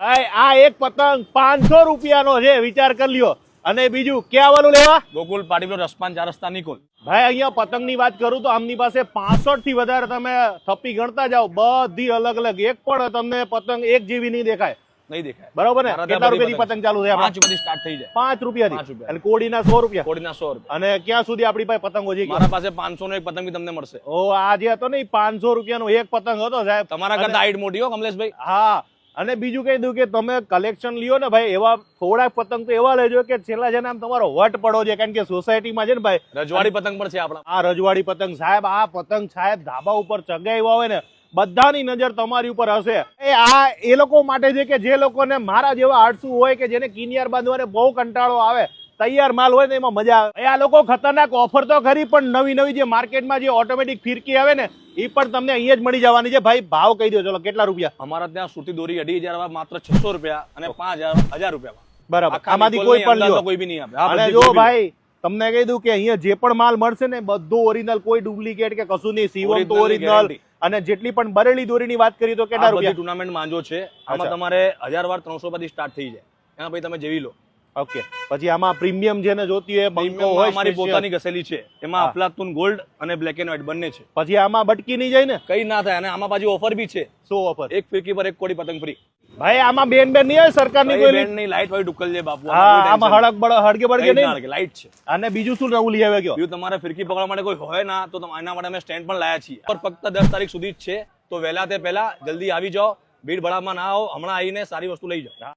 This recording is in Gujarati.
આ એક પતંગ 500 રૂપિયાનો છે, વિચાર કરી લ્યો. અને બીજું ક્યાં વાળું લેવા? ગોકુલ પાટીપુર રસપાન 4 રસ્તા નિકોલ. ભાઈ અહીંયા પતંગની વાત કરું તો આમની પાસે 65 થી વધારે તમે થપ્પી ગણતા જાઓ, બધી અલગ અલગ. એક પણ તમને પતંગ એક જેવી નહીં દેખાય. નહીં દેખાય. બરોબર ને? કેટલા રૂપિયાથી પતંગ ચાલુ છે? 5 રૂપિયાથી સ્ટાર્ટ થઈ જાય. 5 રૂપિયાથી. અને કોડીના 100 રૂપિયા. કોડીના 100 રૂપિયા. અને ક્યાં સુધી આપણી પાસે પતંગો છે? મારા પાસે 500 નો એક પતંગ બી તમને મળશે. ઓ આ જે હતો ને 500 રૂપિયાનો એક પતંગ હતો સાહેબ. તમારા કરતા હાઈટ મોટી હો કમલેશભાઈ. હા. અને બીજું કહી દઉં કે તમે કલેક્શન લ્યો ને ભાઈ, એવા થોડાક પતંગ તો એવા લેજો કે છેલ્લા છે ને આમ તમારો વટ પડો છે. કારણ કે સોસાયટીમાં છે ને ભાઈ રજવાડી પતંગ પણ છે આપણા. આ રજવાડી પતંગ સાહેબ, આ પતંગ સાહેબ ધાબા ઉપર ચગાવ્યા હોય ને, બધાની નજર તમારી ઉપર હશે. એ લોકો માટે છે કે જે લોકોને મારા જેવા આળસુ હોય, કે જેને કિનિયાર બાંધવાને બહુ કંટાળો આવે, તૈયાર માલ હોય ને એમાં મજા આવે. આ લોકો ખતરનાક ઓફર તો ખરી, પણ નવી નવી જે માર્કેટમાં જે ઓટોમેટિક ફિરકી આવે ને, એ પણ તમને અહીંયા જ મળી જવાની છે. ભાઈ ભાવ કહી દો, ચલો કેટલા રૂપિયા? અમારા ત્યાં સુરતી દોરી 2500 માત્ર 600 રૂપિયા અને 5000 રૂપિયા. બરાબર. આમાંથી કોઈ પણ લ્યો, કોઈ બી નહીં આપે. અને જો ભાઈ તમને કહી દઉં કે અહીંયા જે પણ માલ મળશે ને બધું ઓરિજિનલ, કોઈ ડુપ્લિકેટ કે કશું નહીં. સીવમ તો ઓરિજિનલ. અને જેટલી પણ બરેલી દોરીની વાત કરી તો કેટલા રૂપિયા? ટુર્નામેન્ટ માંજો છે, આમાં તમારે 1000 વાર 300 પરથી સ્ટાર્ટ થઈ જાય. એના પછી તમે જેવી લો. ઓકે. પછી આમાં પ્રીમિયમ જેને જોતી હોય બંકો હોય, અમારી પોતાની ઘસેલી છે. એમાં અફલાતુન ગોલ્ડ અને બ્લેક એન્ડ વ્હાઈટ બંને છે. પછી આમાં બટકી નહીં જાય ને? કઈ ના થાય. અને આમાં પાછી ઓફર બી છે. શું ઓફર? એક ફિરકી પર એક કોડી પતંગ ફ્રી. ભાઈ આમાં બેન નહીં હોય સરકારની કોઈ? બેન નહીં, લાઈટ વાળી ડુક્કલ છે બાપુ. હા, આમાં હળગે બળગે નહીં, લાઈટ છે. અને બીજું શું નવું લઈ આવ્યા? બીજું તમારે ફિરકી પકડવા માટે કોઈ હોય ના તો એના માટે અમે સ્ટેન્ડ પણ લાયા છીએ. ફક્ત 10 તારીખ સુધી જ છે, તો વહેલા તે પહેલા જલ્દી આવી જાઓ. ભીડ ભડામાં ના આવો, હમણાં આવીને સારી વસ્તુ લઈ જાઓ.